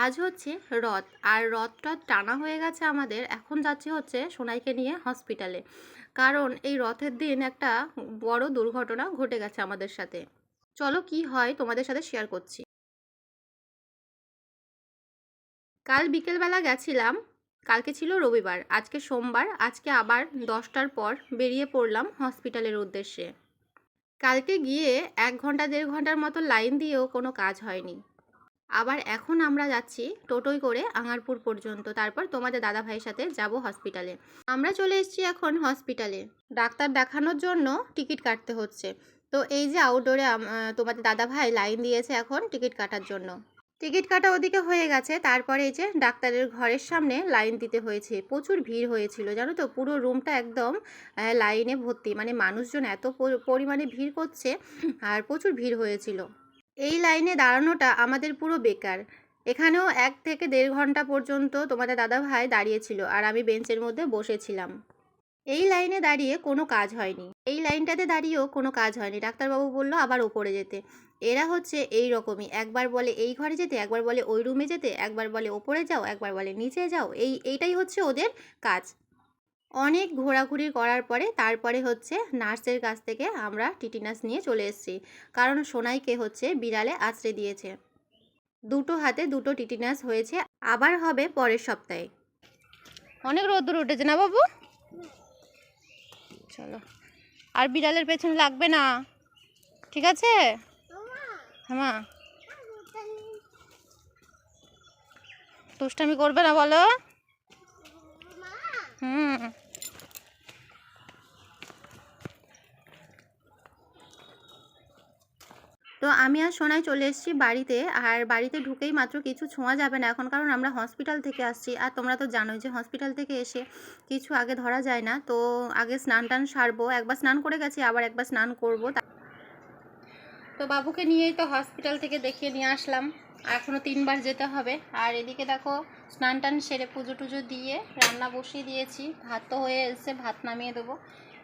আজ হচ্ছে রথ, আর রথটা টানা হয়ে গেছে আমাদের। এখন যাচ্ছি হচ্ছে সোনাইকে নিয়ে হসপিটালে, কারণ এই রথের দিন একটা বড় দুর্ঘটনা ঘটে গেছে আমাদের সাথে। চলো কি হয় তোমাদের সাথে শেয়ার করছি। কাল বিকেলবেলা গেছিলাম, কালকে ছিল রবিবার, আজকে সোমবার, আজকে আবার 10টার পর বেরিয়ে পড়লাম হসপিটালের উদ্দেশ্যে। কালকে গিয়ে 1 ঘন্টা 1.5 ঘন্টার মতো লাইন দিয়েও কোনো কাজ হয়নি। আবার এখন আমরা যাচ্ছি টোটোয় করে আঙ্গারপুর পর্যন্ত, তারপর তোমাদের দাদা ভাইয়ের সাথে যাব হসপিটালে। আমরা চলে এসেছি এখন হসপিটালে। ডাক্তার দেখানোর জন্য টিকিট কাটতে হচ্ছে। তো এই যে আউটডোরে তোমাদের দাদা ভাই লাইন দিয়েছে এখন টিকিট কাটার জন্য। টিকিট কাটা ওদিকে হয়ে গেছে, তারপরে এই যে ডাক্তারের ঘরের সামনে লাইন দিতে হয়েছে। প্রচুর ভিড় হয়েছিল জানো তো, পুরো রুমটা একদম লাইনে ভর্তি, মানে মানুষজন এত পরিমাণে ভিড় করছে, আর প্রচুর ভিড় হয়েছিল। এই লাইনে দাঁড়ানোটা আমাদের পুরো বেকার। এখানেও 1 থেকে 1.5 ঘন্টা পর্যন্ত তোমাদের দাদা ভাই দাঁড়িয়েছিল, আর আমি বেঞ্চের মধ্যে বসেছিলাম। এই লাইনে দাঁড়িয়ে কোনো কাজ হয়নি, এই লাইনটাতে দাঁড়িয়েও কোনো কাজ হয়নি। ডাক্তারবাবু বললো আবার ওপরে যেতে। এরা হচ্ছে এই রকমই, একবার বলে এই ঘরে যেতে, একবার বলে ওই রুমে যেতে, একবার বলে ওপরে যাও, একবার বলে নিচে যাও। এইটাই হচ্ছে ওদের কাজ। অনেক ঘোরাঘুরি করার পরে তারপরে হচ্ছে নার্সের কাছ থেকে আমরা টিটিনাস নিয়ে চলে এসেছি, কারণ সোনাইকে হচ্ছে বিড়ালে আঁচড়ে দিয়েছে। দুটো হাতে দুটো টিটিনাস হয়েছে, আবার হবে পরের সপ্তাহে। অনেক রোদ্দুর উঠেছে না বাবু? চলো, আর বিড়ালের পেছনে লাগবে না, ঠিক আছে? হ্যাঁ, দুষ্টামি করবে না বলো। হুম। তো আমি আর সোনাই চলে এসেছি বাড়িতে, আর বাড়িতে ঢুকেই মাত্র কিছু ছোঁয়া যাবে না এখন, কারণ আমরা হসপিটাল থেকে আসছি। আর তোমরা তো জানোই যে হসপিটাল থেকে এসে কিছু আগে ধরা যায় না। তো আগে স্নান টান সারবো, একবার স্নান করে গেছি, আবার একবার স্নান করবো। তো বাবুকে নিয়েই তো হসপিটাল থেকে দেখিয়ে নিয়ে আসলাম, এখনও 3বার যেতে হবে। আর এদিকে দেখো স্নান টান সেরে পুজো টুজো দিয়ে রান্না বসিয়ে দিয়েছি, ভাত তো হয়ে এসে ভাত নামিয়ে দেবো।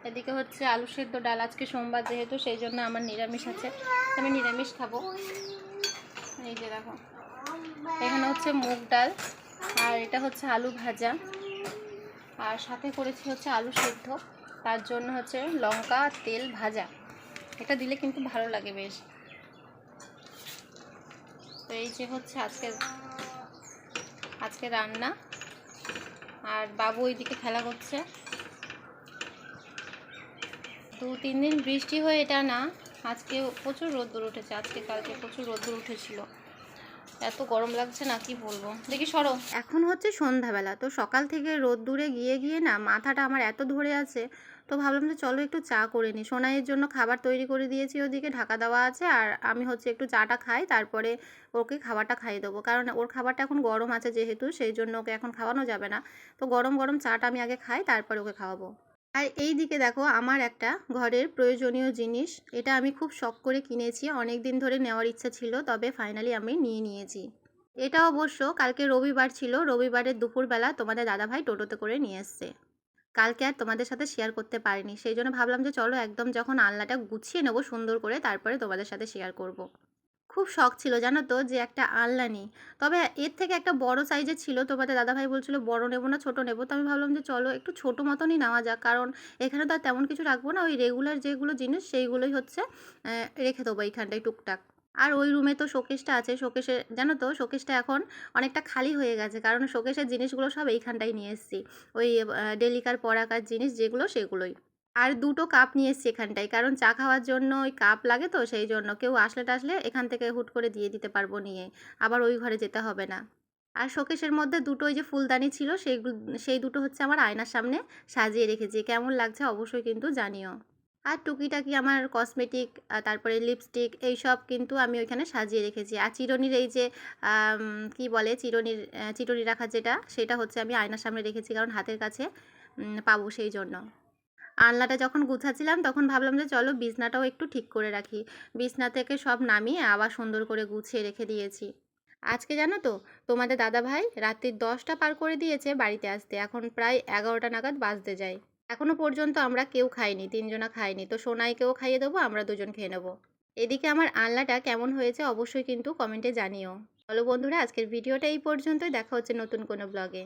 এদিকে হচ্ছে আলু সেদ্ধ ডাল, আজকে সোমবার যেহেতু সেই জন্য আমার নিরামিষ আছে, আমি নিরামিষ খাবো। এই যে দেখো এখানে হচ্ছে মুগ ডাল, আর এটা হচ্ছে আলু ভাজা, আর সাথে করেছি হচ্ছে আলু সেদ্ধ, তার জন্য হচ্ছে লঙ্কা তেল ভাজা, এটা দিলে কিন্তু ভালো লাগে বেশ। তো এই যে হচ্ছে আজকে রান্না। আর বাবু ওইদিকে খেলা করছে। 2-3 দিন বৃষ্টি হয়ে এটা না, আজকে প্রচুর রোদ্দুর উঠেছে, আজকে কালকে প্রচুর রোদ্দুর উঠেছিল। এত গরম লাগছে না কি বলবো। দেখি সরো। এখন হচ্ছে সন্ধ্যাবেলা, তো সকাল থেকে রোদ্দুরে গিয়ে গিয়ে না মাথাটা আমার এত ধরে আছে। তো ভাবলাম যে চলো একটু চা করে নিই। সোনাইয়ের জন্য খাবার তৈরি করে দিয়েছি, ওদিকে ঢাকা দেওয়া আছে, আর আমি হচ্ছে একটু চাটা খাই, তারপরে ওকে খাবারটা খাইয়ে দেবো, কারণ ওর খাবারটা এখন গরম আছে যেহেতু, সেই জন্য ওকে এখন খাওয়ানো যাবে না। তো গরম গরম চাটা আমি আগে খাই, তারপরে ওকে খাওয়াবো। আর এই দিকে দেখো আমার একটা ঘরের প্রয়োজনীয় জিনিস, এটা আমি খুব শখ করে কিনেছি, অনেক দিন ধরে নেওয়ার ইচ্ছা ছিল, তবে ফাইনালি আমি নিয়ে নিয়েছি। এটা অবশ্য কালকে রবিবার ছিল, রবিবারের দুপুরবেলা তোমাদের দাদাভাই টোটোতে করে নিয়ে এসছে। কালকে আর তোমাদের সাথে শেয়ার করতে পারিনি, সেই জন্য ভাবলাম যে চলো একদম যখন আলনাটা গুছিয়ে নেবো সুন্দর করে, তারপরে তোমাদের সাথে শেয়ার করব। খুব শখ ছিল জানো তো যে একটা আলনা নিই, তবে এর থেকে একটা বড় সাইজের ছিল, তোমাদের দাদাভাই বলছিল বড় নেবো না ছোট নেবো। তো আমি ভাবলাম যে চলো একটু ছোট মতনই নেওয়া যাক, কারণ এখানে তো আর তেমন কিছু রাখবো না, ওই রেগুলার যেগুলো জিনিস সেইগুলোই হচ্ছে রেখে দেবো এইখানটায় টুকটাক। আর ওই রুমে তো শোকেসটা আছে, শোকেসে জানো তো শোকেসটা এখন অনেকটা খালি হয়ে গেছে, কারণ শোকেসের জিনিসগুলো সব এইখানটাই নিয়ে এসেছি, ওই ডেলিকার পরাকার জিনিস যেগুলো সেগুলোই। আর দুটো কাপ নিয়ে এসেছি এখানটায়, কারণ চা খাওয়ার জন্য ওই কাপ লাগে, তো সেই জন্য কেউ আসলে টাসলে এখান থেকে হুট করে দিয়ে দিতে পারবো নিয়ে, আবার ওই ঘরে যেতে হবে না। আর শোকেসের মধ্যে দুটো ওই যে ফুলদানি ছিল, সেই দুটো হচ্ছে আমার আয়নার সামনে সাজিয়ে রেখেছি, কেমন লাগছে অবশ্যই কিন্তু জানিও। আর টুকিটাকি আমার কসমেটিক, তারপরে লিপস্টিক, এইসব কিন্তু আমি ওইখানে সাজিয়ে রেখেছি। আর চিরুনির এই যে কি বলে চিরুনি রাখার যেটা, সেটা হচ্ছে আমি আয়নার সামনে রেখেছি, কারণ হাতের কাছে পাবো সেই জন্য। আলনাটা যখন গুছাচ্ছিলাম তখন ভাবলাম যে চলো বিছনাটাও একটু ঠিক করে রাখি, বিছনা থেকে সব নামিয়ে আবার সুন্দর করে গুছিয়ে রেখে দিয়েছি। আজকে জানো তো তোমাদের দাদাভাই রাত্রির 10টা পার করে দিয়েছে বাড়িতে আসতে, এখন প্রায় 11টা নাগাদ বাজতে যায়। এখনো পর্যন্ত আমরা কেউ খাইনি, 3জনা খাইনি। তো সোনাইকেও খাইয়ে দেবো, আমরা দুজন খেয়ে নেবো। এদিকে আমার আলনাটা কেমন হয়েছে অবশ্যই কিন্তু কমেন্টে জানিও। চলো বন্ধুরা, আজকের ভিডিওটা এই পর্যন্তই। দেখা হচ্ছে নতুন কোনো ব্লগে।